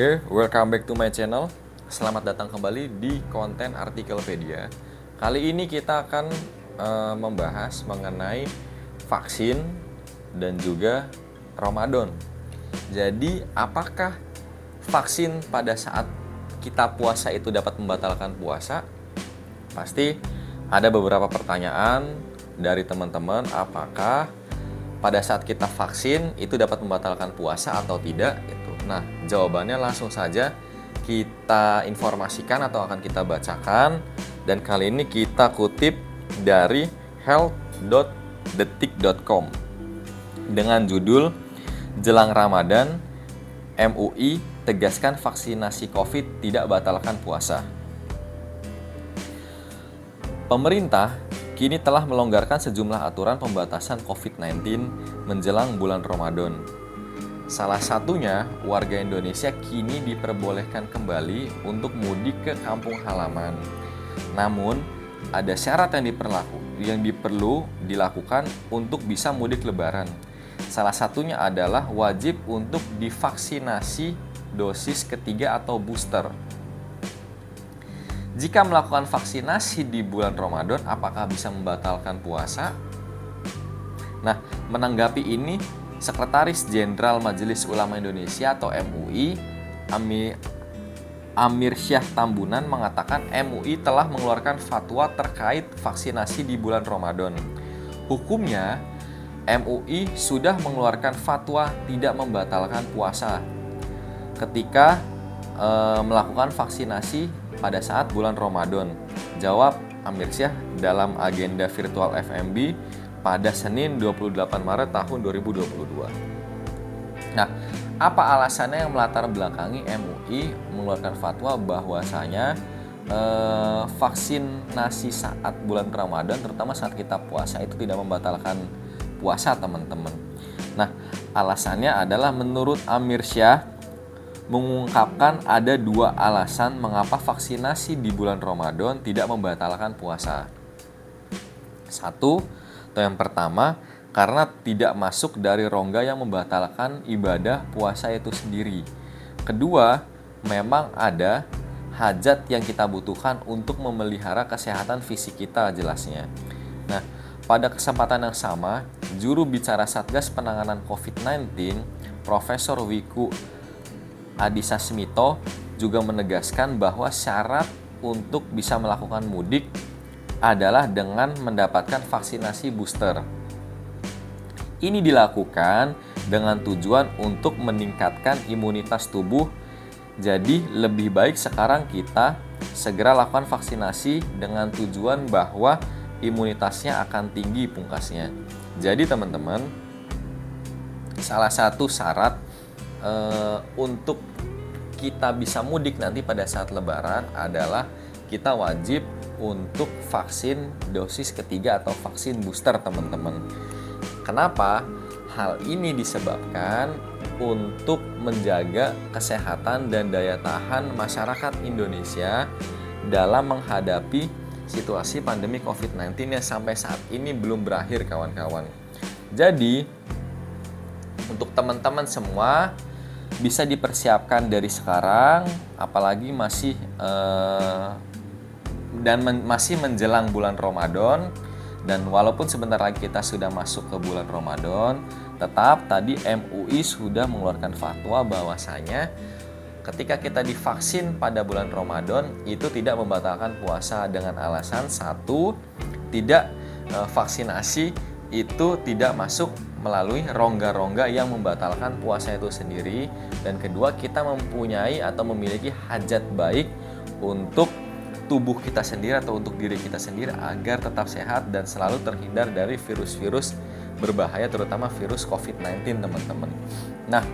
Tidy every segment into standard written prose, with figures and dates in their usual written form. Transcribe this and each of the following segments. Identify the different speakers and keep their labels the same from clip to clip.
Speaker 1: Oke, welcome back to my channel. Selamat datang kembali di konten Artikelpedia. Kali ini kita akan membahas mengenai vaksin dan juga Ramadan. Jadi, apakah vaksin pada saat kita puasa itu dapat membatalkan puasa? Pasti ada beberapa pertanyaan dari teman-teman, apakah pada saat kita vaksin itu dapat membatalkan puasa atau tidak? Nah, jawabannya langsung saja kita informasikan atau akan kita bacakan. Dan kali ini kita kutip dari health.detik.com dengan judul Jelang Ramadan, MUI tegaskan vaksinasi COVID tidak batalkan puasa. Pemerintah kini telah melonggarkan sejumlah aturan pembatasan COVID-19 menjelang bulan Ramadan. Salah satunya, warga Indonesia kini diperbolehkan kembali untuk mudik ke kampung halaman. Namun, ada syarat yang perlu dilakukan untuk bisa mudik lebaran. Salah satunya adalah wajib untuk divaksinasi dosis ketiga atau booster. Jika melakukan vaksinasi di bulan Ramadan, apakah bisa membatalkan puasa? Nah, menanggapi ini, Sekretaris Jenderal Majelis Ulama Indonesia atau MUI, Amir Syah Tambunan mengatakan MUI telah mengeluarkan fatwa terkait vaksinasi di bulan Ramadan. Hukumnya, MUI sudah mengeluarkan fatwa tidak membatalkan puasa ketika melakukan vaksinasi pada saat bulan Ramadan. Jawab Amir Syah dalam agenda virtual FMB pada Senin 28 Maret tahun 2022. Nah, apa alasannya yang melatar belakangi MUI mengeluarkan fatwa bahwasanya vaksinasi saat bulan Ramadan, terutama saat kita puasa, itu tidak membatalkan puasa, teman-teman. Nah, alasannya adalah menurut Amir Syah mengungkapkan ada dua alasan mengapa vaksinasi di bulan Ramadan tidak membatalkan puasa. Satu, atau yang pertama, karena tidak masuk dari rongga yang membatalkan ibadah puasa itu sendiri. Kedua, memang ada hajat yang kita butuhkan untuk memelihara kesehatan fisik kita, jelasnya. Nah, pada kesempatan yang sama, juru bicara Satgas Penanganan COVID-19, Profesor Wiku Adhisa Smito juga menegaskan bahwa syarat untuk bisa melakukan mudik adalah dengan mendapatkan vaksinasi booster. Ini dilakukan dengan tujuan untuk meningkatkan imunitas tubuh. Jadi lebih baik sekarang kita segera lakukan vaksinasi dengan tujuan bahwa imunitasnya akan tinggi, pungkasnya. Jadi teman-teman, salah satu syarat untuk kita bisa mudik nanti pada saat Lebaran adalah kita wajib untuk vaksin dosis ketiga atau vaksin booster, teman-teman. Kenapa? Hal ini disebabkan untuk menjaga kesehatan dan daya tahan masyarakat Indonesia dalam menghadapi situasi pandemi COVID-19 yang sampai saat ini belum berakhir, kawan-kawan. Jadi, untuk teman-teman semua bisa dipersiapkan dari sekarang, apalagi masih menjelang bulan Ramadan. Dan walaupun sebentar lagi kita sudah masuk ke bulan Ramadan, tetap tadi MUI sudah mengeluarkan fatwa bahwasanya ketika kita divaksin pada bulan Ramadan itu tidak membatalkan puasa dengan alasan satu, tidak vaksinasi itu tidak masuk melalui rongga-rongga yang membatalkan puasa itu sendiri, dan kedua, kita mempunyai atau memiliki hajat baik untuk tubuh kita sendiri atau untuk diri kita sendiri agar tetap sehat dan selalu terhindar dari virus-virus berbahaya, terutama virus COVID-19, teman-teman. Nah,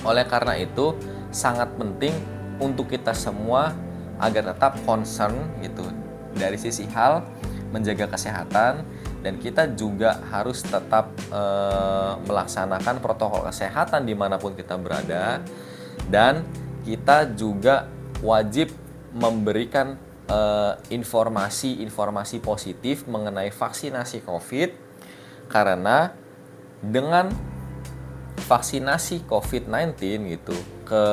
Speaker 1: oleh karena itu sangat penting untuk kita semua agar tetap concern gitu dari sisi hal menjaga kesehatan, dan kita juga harus tetap melaksanakan protokol kesehatan dimanapun kita berada, dan kita juga wajib memberikan informasi positif mengenai vaksinasi COVID, karena dengan vaksinasi COVID-19 gitu ke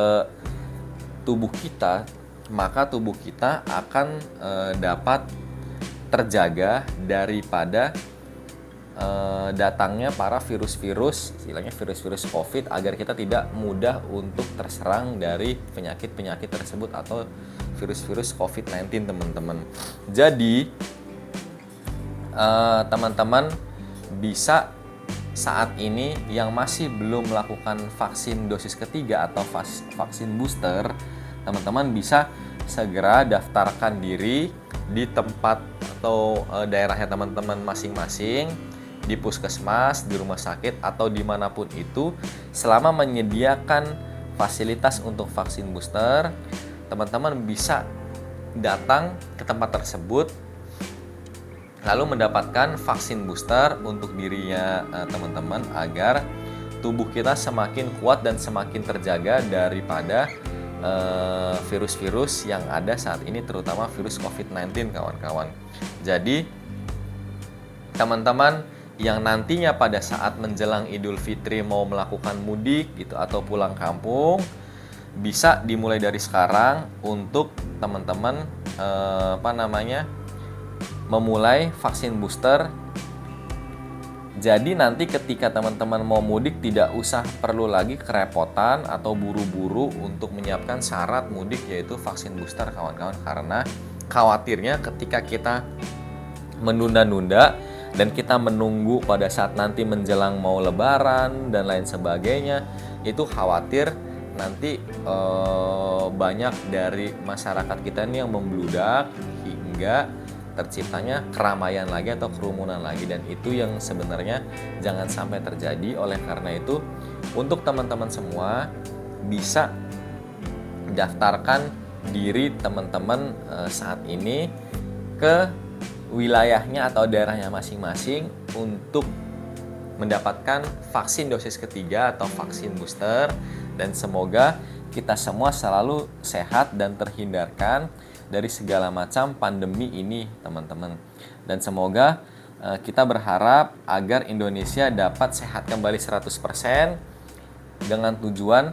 Speaker 1: tubuh kita, maka tubuh kita akan dapat terjaga daripada datangnya para virus-virus, istilahnya virus-virus COVID, agar kita tidak mudah untuk terserang dari penyakit-penyakit tersebut atau virus-virus COVID-19, teman-teman. Jadi teman-teman bisa saat ini yang masih belum melakukan vaksin dosis ketiga atau vaksin booster, teman-teman bisa segera daftarkan diri di tempat atau daerahnya teman-teman masing-masing, di puskesmas, di rumah sakit, atau dimanapun itu. Selama menyediakan fasilitas untuk vaksin booster, teman-teman bisa datang ke tempat tersebut lalu mendapatkan vaksin booster untuk dirinya teman-teman, agar tubuh kita semakin kuat dan semakin terjaga daripada virus-virus yang ada saat ini, terutama virus COVID-19, kawan-kawan. Jadi teman-teman yang nantinya pada saat menjelang Idul Fitri mau melakukan mudik gitu atau pulang kampung, bisa dimulai dari sekarang untuk teman-teman memulai vaksin booster. Jadi nanti ketika teman-teman mau mudik tidak usah perlu lagi kerepotan atau buru-buru untuk menyiapkan syarat mudik, yaitu vaksin booster, kawan-kawan. Karena khawatirnya ketika kita menunda-nunda dan kita menunggu pada saat nanti menjelang mau lebaran dan lain sebagainya, itu khawatir nanti banyak dari masyarakat kita ini yang membludak hingga terciptanya keramaian lagi atau kerumunan lagi, dan itu yang sebenarnya jangan sampai terjadi. Oleh karena itu, untuk teman-teman semua bisa daftarkan diri teman-teman saat ini ke wilayahnya atau daerahnya masing-masing untuk mendapatkan vaksin dosis ketiga atau vaksin booster, dan semoga kita semua selalu sehat dan terhindarkan dari segala macam pandemi ini, teman-teman. Dan semoga kita berharap agar Indonesia dapat sehat kembali 100% dengan tujuan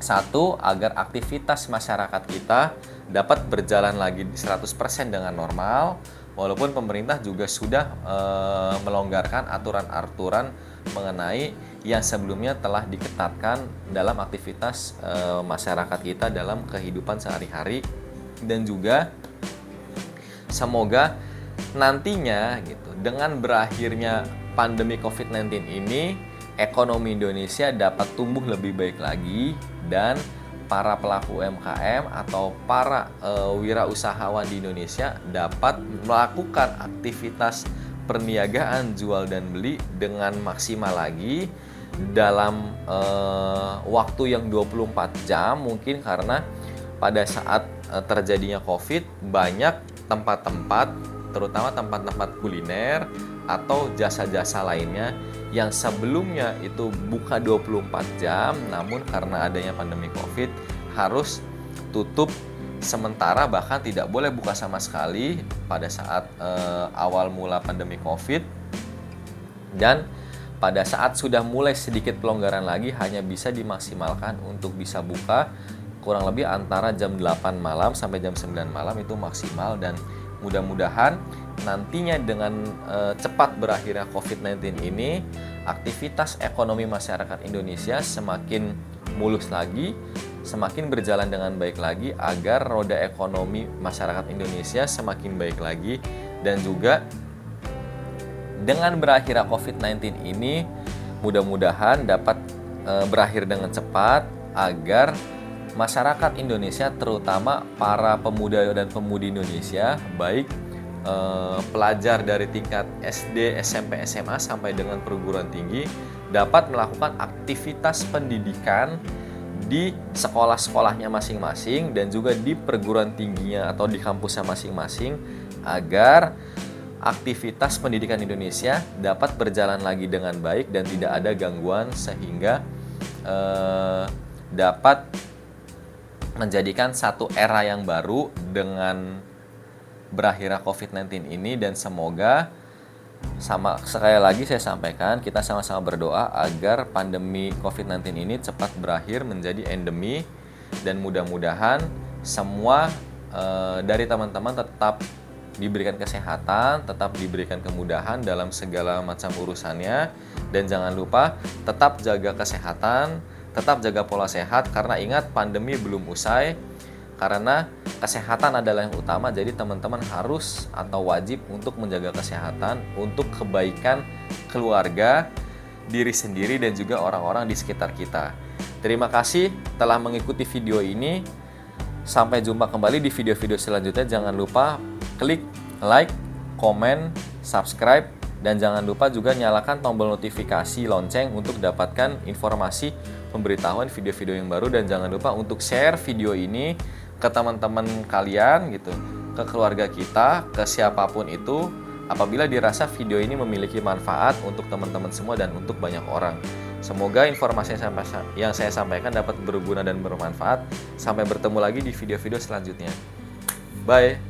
Speaker 1: satu, agar aktivitas masyarakat kita dapat berjalan lagi 100% dengan normal, walaupun pemerintah juga sudah melonggarkan aturan-aturan mengenai yang sebelumnya telah diketatkan dalam aktivitas masyarakat kita dalam kehidupan sehari-hari. Dan juga semoga nantinya gitu, dengan berakhirnya pandemi COVID-19 ini, ekonomi Indonesia dapat tumbuh lebih baik lagi, dan para pelaku UMKM atau para wirausahawan di Indonesia dapat melakukan aktivitas perniagaan jual dan beli dengan maksimal lagi dalam waktu yang 24 jam mungkin, karena pada saat terjadinya COVID, banyak tempat-tempat, terutama tempat-tempat kuliner atau jasa-jasa lainnya yang sebelumnya itu buka 24 jam, namun karena adanya pandemi COVID harus tutup sementara, bahkan tidak boleh buka sama sekali pada saat awal mula pandemi COVID. Dan pada saat sudah mulai sedikit pelonggaran lagi, hanya bisa dimaksimalkan untuk bisa buka kurang lebih antara jam 8 malam sampai jam 9 malam, itu maksimal. Dan mudah-mudahan nantinya dengan cepat berakhirnya COVID-19 ini, aktivitas ekonomi masyarakat Indonesia semakin mulus lagi, semakin berjalan dengan baik lagi, agar roda ekonomi masyarakat Indonesia semakin baik lagi. Dan juga dengan berakhirnya COVID-19 ini, mudah-mudahan dapat berakhir dengan cepat, agar masyarakat Indonesia, terutama para pemuda dan pemudi Indonesia, baik pelajar dari tingkat SD, SMP, SMA sampai dengan perguruan tinggi, dapat melakukan aktivitas pendidikan di sekolah-sekolahnya masing-masing dan juga di perguruan tingginya atau di kampusnya masing-masing, agar aktivitas pendidikan Indonesia dapat berjalan lagi dengan baik dan tidak ada gangguan, sehingga dapat menjadikan satu era yang baru dengan berakhirnya COVID-19 ini. Dan semoga Sama sekali lagi saya sampaikan, kita sama-sama berdoa agar pandemi COVID-19 ini cepat berakhir menjadi endemi, dan mudah-mudahan semua dari teman-teman tetap diberikan kesehatan, tetap diberikan kemudahan dalam segala macam urusannya, dan jangan lupa tetap jaga kesehatan, tetap jaga pola sehat, karena ingat pandemi belum usai. Karena kesehatan adalah yang utama, jadi teman-teman harus atau wajib untuk menjaga kesehatan untuk kebaikan keluarga, diri sendiri, dan juga orang-orang di sekitar kita. Terima kasih telah mengikuti video ini. Sampai jumpa kembali di video-video selanjutnya. Jangan lupa klik like, komen, subscribe, dan jangan lupa juga nyalakan tombol notifikasi lonceng untuk dapatkan informasi pemberitahuan video-video yang baru. Dan jangan lupa untuk share video ini ke teman-teman kalian gitu, ke keluarga kita, ke siapapun itu, apabila dirasa video ini memiliki manfaat untuk teman-teman semua dan untuk banyak orang. Semoga informasi yang saya sampaikan dapat berguna dan bermanfaat. Sampai bertemu lagi di video-video selanjutnya. Bye.